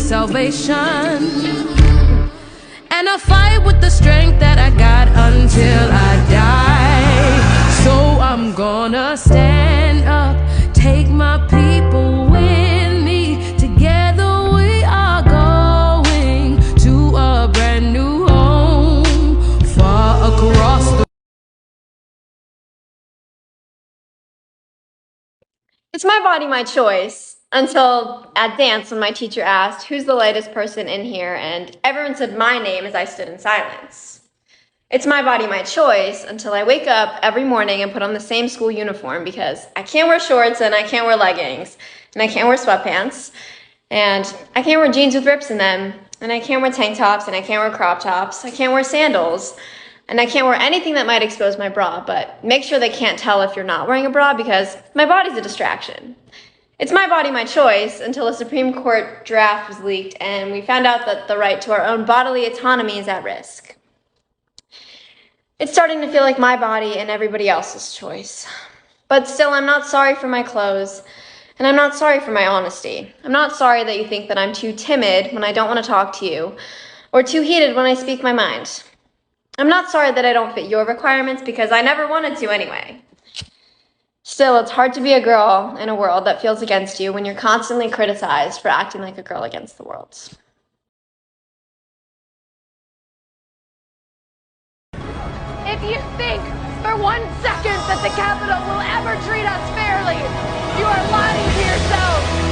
salvation. And I fight with the strength that I got until I die. So I'm gonna stand up, take my people with me. Together we are going to a brand new home, far across the... It's my body, my choice. Until at dance when my teacher asked, who's the lightest person in here? And everyone said my name as I stood in silence. It's my body, my choice until I wake up every morning and put on the same school uniform because I can't wear shorts and I can't wear leggings and I can't wear sweatpants and I can't wear jeans with rips in them and I can't wear tank tops and I can't wear crop tops. I can't wear sandals and I can't wear anything that might expose my bra, but make sure they can't tell if you're not wearing a bra because my body's a distraction. It's my body, my choice until a Supreme Court draft was leaked and we found out that the right to our own bodily autonomy is at risk. It's starting to feel like my body and everybody else's choice. But still, I'm not sorry for my clothes, and I'm not sorry for my honesty. I'm not sorry that you think that I'm too timid when I don't want to talk to you, or too heated when I speak my mind. I'm not sorry that I don't fit your requirements because I never wanted to anyway. Still, it's hard to be a girl in a world that feels against you when you're constantly criticized for acting like a girl against the world. If you think for 1 second that the Capitol will ever treat us fairly, you are lying to yourself.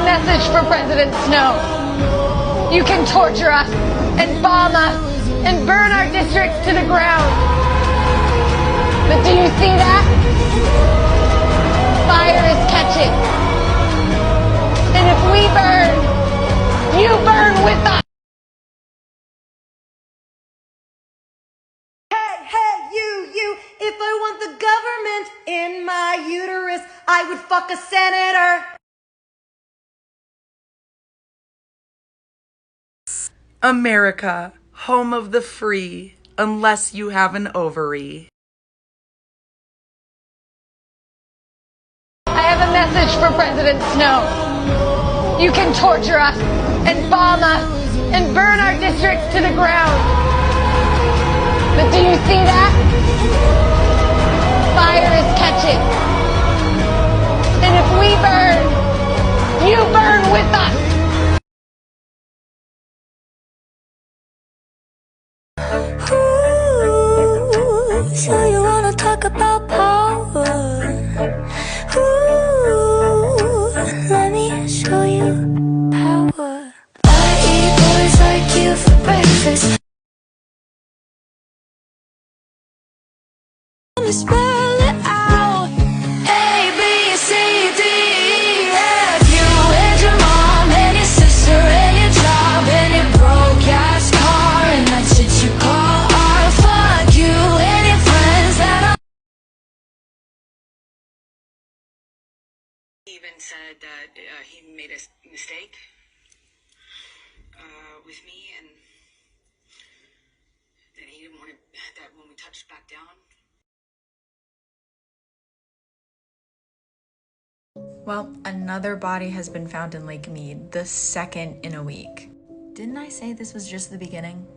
Message for President Snow. You can torture us and bomb us and burn our districts to the ground. But do you see that? Fire is catching. And if we burn, you burn with us. Hey, you, if I want the government in my uterus, I would fuck a senator. America, home of the free, unless you have an ovary. I have a message for President Snow. You can torture us and bomb us and burn our districts to the ground. But do you see that? Fire is catching. And if we burn, you burn with us. So you wanna talk about power? Ooh, let me show you power. I eat boys like you for breakfast. Let me spell it out. A, B, C, D, E, F. You and your mom and your sister and your job and your broke ass car and that shit you call art. Fuck you and your friends that He even said that he made a mistake with me and that he didn't want that when we touched back down. Well, another body has been found in Lake Mead, the second in a week. Didn't I say this was just the beginning?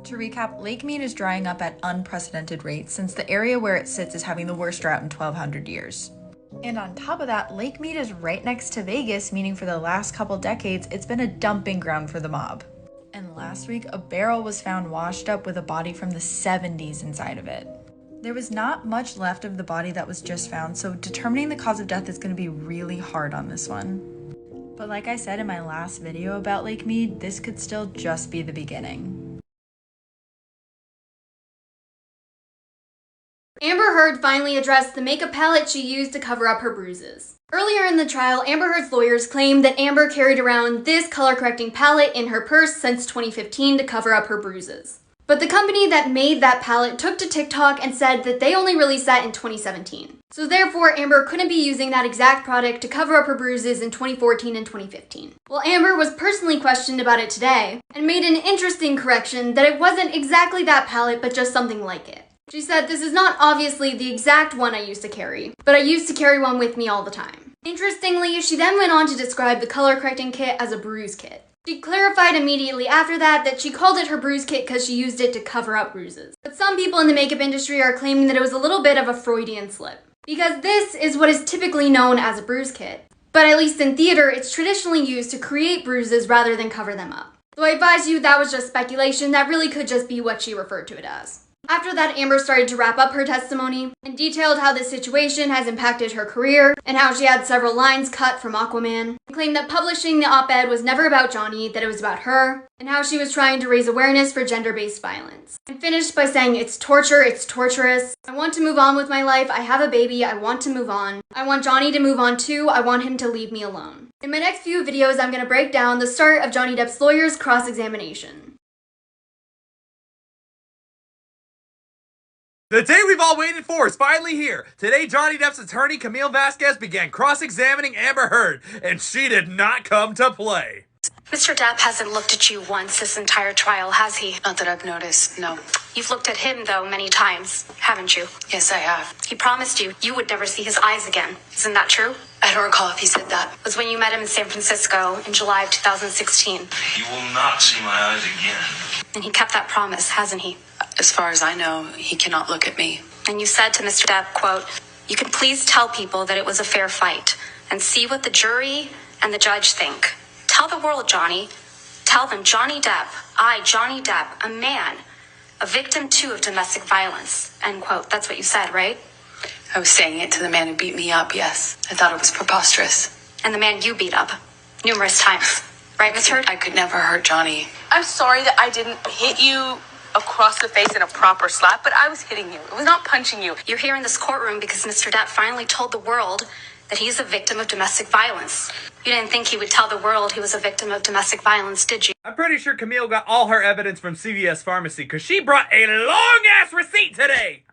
To recap, Lake Mead is drying up at unprecedented rates since the area where it sits is having the worst drought in 1,200 years. And on top of that, Lake Mead is right next to Vegas, meaning for the last couple decades, it's been a dumping ground for the mob. And last week, a barrel was found washed up with a body from the 70s inside of it. There was not much left of the body that was just found, so determining the cause of death is going to be really hard on this one. But like I said in my last video about Lake Mead, this could still just be the beginning. Amber Heard finally addressed the makeup palette she used to cover up her bruises. Earlier in the trial, Amber Heard's lawyers claimed that Amber carried around this color-correcting palette in her purse since 2015 to cover up her bruises. But the company that made that palette took to TikTok and said that they only released that in 2017. So therefore, Amber couldn't be using that exact product to cover up her bruises in 2014 and 2015. Well, Amber was personally questioned about it today, and made an interesting correction that it wasn't exactly that palette, but just something like it. She said, "This is not obviously the exact one I used to carry, but I used to carry one with me all the time." Interestingly, she then went on to describe the color correcting kit as a bruise kit. She clarified immediately after that she called it her bruise kit because she used it to cover up bruises. But some people in the makeup industry are claiming that it was a little bit of a Freudian slip, because this is what is typically known as a bruise kit. But at least in theater, it's traditionally used to create bruises rather than cover them up. So I advise you that was just speculation, that really could just be what she referred to it as. After that, Amber started to wrap up her testimony and detailed how this situation has impacted her career and how she had several lines cut from Aquaman, and claimed that publishing the op-ed was never about Johnny, that it was about her, and how she was trying to raise awareness for gender-based violence. And finished by saying, "It's torture, it's torturous. I want to move on with my life. I have a baby. I want to move on. I want Johnny to move on too. I want him to leave me alone." In my next few videos, I'm going to break down the start of Johnny Depp's lawyer's cross-examination. The day we've all waited for is finally here. Today, Johnny Depp's attorney, Camille Vasquez, began cross-examining Amber Heard, and she did not come to play. Mr. Depp hasn't looked at you once this entire trial, has he? Not that I've noticed, no. You've looked at him, though, many times, haven't you? Yes, I have. He promised you would never see his eyes again. Isn't that true? I don't recall if he said that. It was when you met him in San Francisco in July of 2016. You will not see my eyes again. And he kept that promise, hasn't he? As far as I know, he cannot look at me. And you said to Mr. Depp, quote, "You can please tell people that it was a fair fight and see what the jury and the judge think. Tell the world, Johnny. Tell them Johnny Depp, I, Johnny Depp, a man, a victim too of domestic violence." End quote. That's what you said, right? I was saying it to the man who beat me up, yes. I thought it was preposterous. And the man you beat up numerous times. Right, Miss Heard? I could never hurt Johnny. I'm sorry that I didn't hit you across the face in a proper slap, but I was hitting you. It was not punching you. You're here in this courtroom because Mr. Depp finally told the world that he's a victim of domestic violence. You didn't think he would tell the world he was a victim of domestic violence, did you? I'm pretty sure Camille got all her evidence from CVS Pharmacy, because she brought a long-ass receipt today!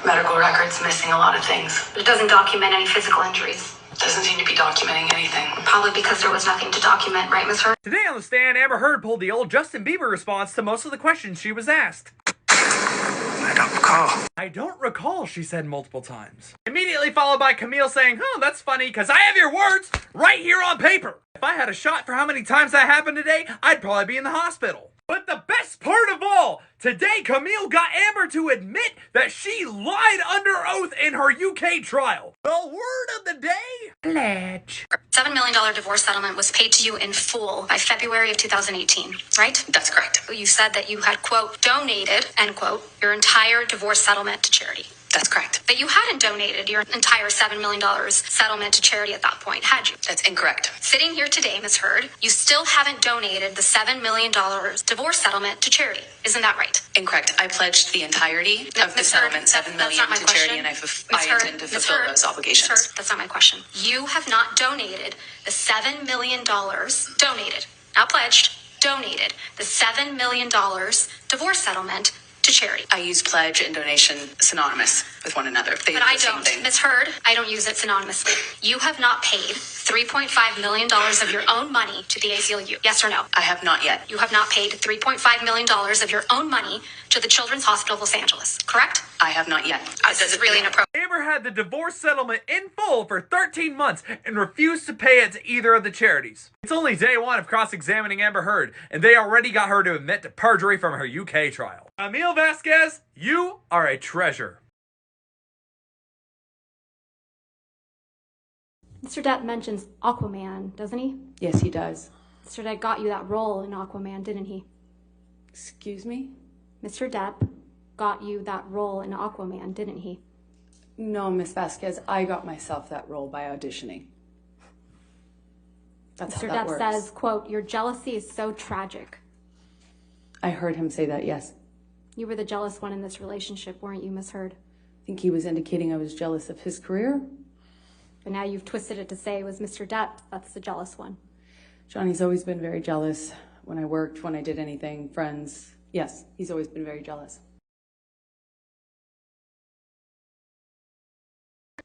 Medical records missing a lot of things. But it doesn't document any physical injuries. Doesn't seem to be documenting anything. Probably because there was nothing to document, right, Miss Heard? Today on the stand, Amber Heard pulled the old Justin Bieber response to most of the questions she was asked. I don't recall. I don't recall, she said multiple times. Immediately followed by Camille saying, "Oh, that's funny, because I have your words right here on paper. If I had a shot for how many times that happened today, I'd probably be in the hospital." But the best part of all, today Camille got Amber to admit that she lied under oath in her UK trial. The word of the day? Pledge. $7 million divorce settlement was paid to you in full by February of 2018, right? That's correct. You said that you had, quote, donated, end quote, your entire divorce settlement to charity. That's correct. But you hadn't donated your entire $7 million settlement to charity at that point, had you? That's incorrect. Sitting here today, Ms. Heard, you still haven't donated the $7 million divorce settlement to charity. Isn't that right? Incorrect. I pledged the entirety of the settlement, $7 million to charity, and I intend to fulfill those obligations. Ms. Heard, that's not my question. You have not donated the $7 million, donated, not pledged, donated the $7 million divorce settlement to charity. I use pledge and donation synonymous with one another. They But are I the same don't. thing. Ms. Heard, I don't use it synonymously. You have not paid $3.5 million of your own money to the ACLU. Yes or no? I have not yet. You have not paid $3.5 million of your own money to the Children's Hospital of Los Angeles, correct? I have not yet. This is really inappropriate. Amber had the divorce settlement in full for 13 months and refused to pay it to either of the charities. It's only day one of cross-examining Amber Heard, and they already got her to admit to perjury from her UK trial. Camille Vasquez, you are a treasure. Mr. Depp mentions Aquaman, doesn't he? Yes, he does. Mr. Depp got you that role in Aquaman, didn't he? Excuse me? Mr. Depp got you that role in Aquaman, didn't he? No, Miss Vasquez, I got myself that role by auditioning. That's Mr. how that Depp works. says, quote, "Your jealousy is so tragic." I heard him say that, yes. You were the jealous one in this relationship, weren't you, Miss Heard? I think he was indicating I was jealous of his career. But now you've twisted it to say it was Mr. Depp that's the jealous one. Johnny's always been very jealous when I worked, when I did anything, friends. Yes, he's always been very jealous.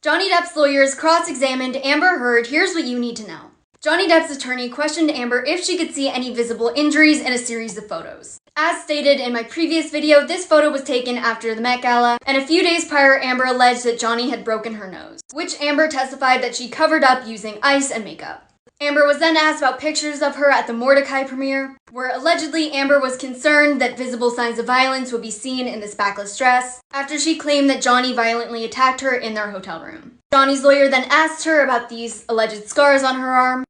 Johnny Depp's lawyers cross-examined Amber Heard. Here's what you need to know. Johnny Depp's attorney questioned Amber if she could see any visible injuries in a series of photos. As stated in my previous video, this photo was taken after the Met Gala, and a few days prior, Amber alleged that Johnny had broken her nose, which Amber testified that she covered up using ice and makeup. Amber was then asked about pictures of her at the Mordecai premiere, where allegedly Amber was concerned that visible signs of violence would be seen in this backless dress, after she claimed that Johnny violently attacked her in their hotel room. Johnny's lawyer then asked her about these alleged scars on her arm,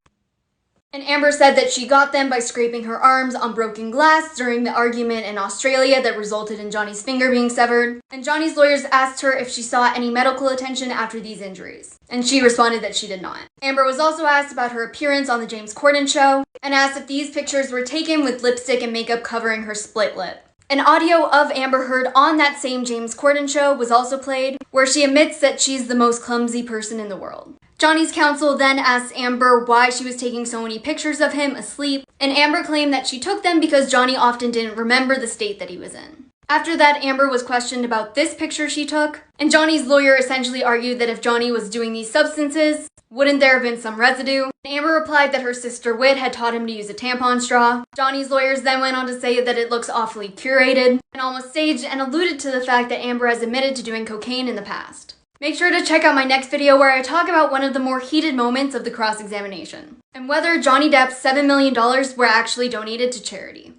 and Amber said that she got them by scraping her arms on broken glass during the argument in Australia that resulted in Johnny's finger being severed. And Johnny's lawyers asked her if she saw any medical attention after these injuries, and she responded that she did not. Amber was also asked about her appearance on the James Corden show, and asked if these pictures were taken with lipstick and makeup covering her split lip. An audio of Amber Heard on that same James Corden show was also played, where she admits that she's the most clumsy person in the world. Johnny's counsel then asked Amber why she was taking so many pictures of him asleep, and Amber claimed that she took them because Johnny often didn't remember the state that he was in. After that, Amber was questioned about this picture she took, and Johnny's lawyer essentially argued that if Johnny was doing these substances, wouldn't there have been some residue? Amber replied that her sister Whit had taught him to use a tampon straw. Johnny's lawyers then went on to say that it looks awfully curated, and almost staged, and alluded to the fact that Amber has admitted to doing cocaine in the past. Make sure to check out my next video where I talk about one of the more heated moments of the cross-examination, and whether Johnny Depp's $7 million were actually donated to charity.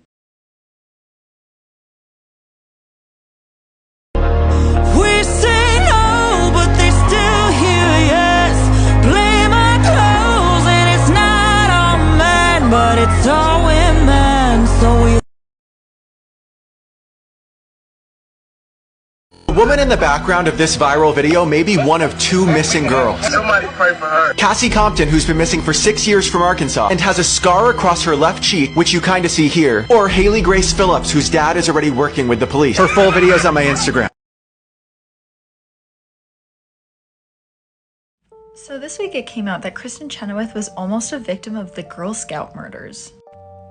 We say no, but they still hear yes. Play my clothes and it's not all men, but it's all women, so we. The woman in the background of this viral video may be one of two missing girls. Somebody pray for her. Cassie Compton, who's been missing for 6 years from Arkansas and has a scar across her left cheek, which you kinda see here. Or Haley Grace Phillips, whose dad is already working with the police. Her full video's on my Instagram. So this week it came out that Kristin Chenoweth was almost a victim of the Girl Scout murders.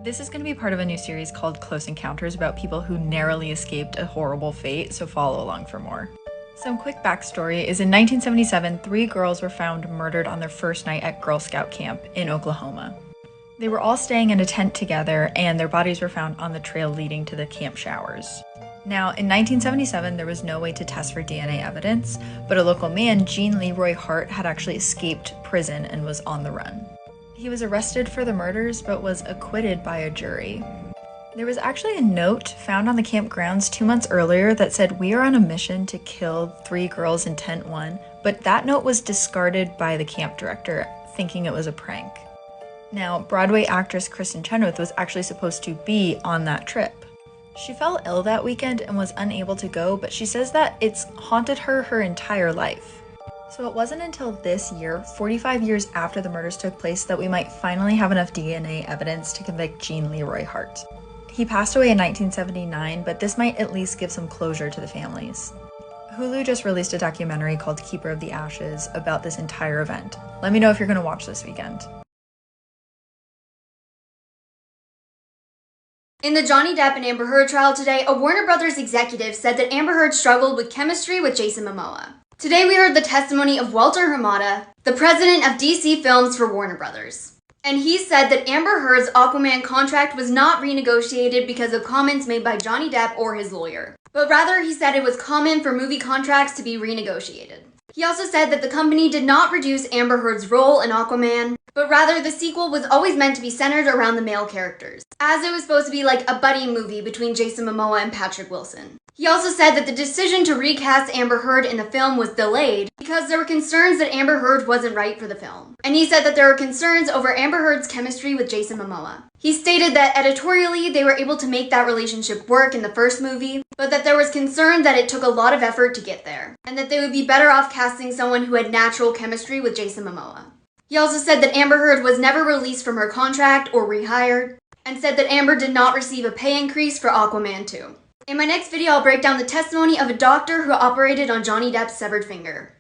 This is going to be part of a new series called Close Encounters about people who narrowly escaped a horrible fate, so follow along for more. Some quick backstory is in 1977, 3 girls were found murdered on their first night at Girl Scout camp in Oklahoma. They were all staying in a tent together, and their bodies were found on the trail leading to the camp showers. Now, in 1977, there was no way to test for DNA evidence, but a local man, Gene Leroy Hart, had actually escaped prison and was on the run. He was arrested for the murders, but was acquitted by a jury. There was actually a note found on the camp grounds 2 months earlier that said, "We are on a mission to kill 3 girls in Tent 1, but that note was discarded by the camp director, thinking it was a prank. Now, Broadway actress Kristin Chenoweth was actually supposed to be on that trip. She fell ill that weekend and was unable to go, but she says that it's haunted her entire life. So it wasn't until this year, 45 years after the murders took place, that we might finally have enough DNA evidence to convict Gene Leroy Hart. He passed away in 1979, but this might at least give some closure to the families. Hulu just released a documentary called Keeper of the Ashes about this entire event. Let me know if you're going to watch this weekend. In the Johnny Depp and Amber Heard trial today, a Warner Brothers executive said that Amber Heard struggled with chemistry with Jason Momoa. Today we heard the testimony of Walter Hamada, the president of DC Films for Warner Brothers. And he said that Amber Heard's Aquaman contract was not renegotiated because of comments made by Johnny Depp or his lawyer. But rather, he said it was common for movie contracts to be renegotiated. He also said that the company did not reduce Amber Heard's role in Aquaman, but rather the sequel was always meant to be centered around the male characters, as it was supposed to be like a buddy movie between Jason Momoa and Patrick Wilson. He also said that the decision to recast Amber Heard in the film was delayed because there were concerns that Amber Heard wasn't right for the film. And he said that there were concerns over Amber Heard's chemistry with Jason Momoa. He stated that editorially they were able to make that relationship work in the first movie, but that there was concern that it took a lot of effort to get there, and that they would be better off casting someone who had natural chemistry with Jason Momoa. He also said that Amber Heard was never released from her contract or rehired, and said that Amber did not receive a pay increase for Aquaman 2. In my next video, I'll break down the testimony of a doctor who operated on Johnny Depp's severed finger.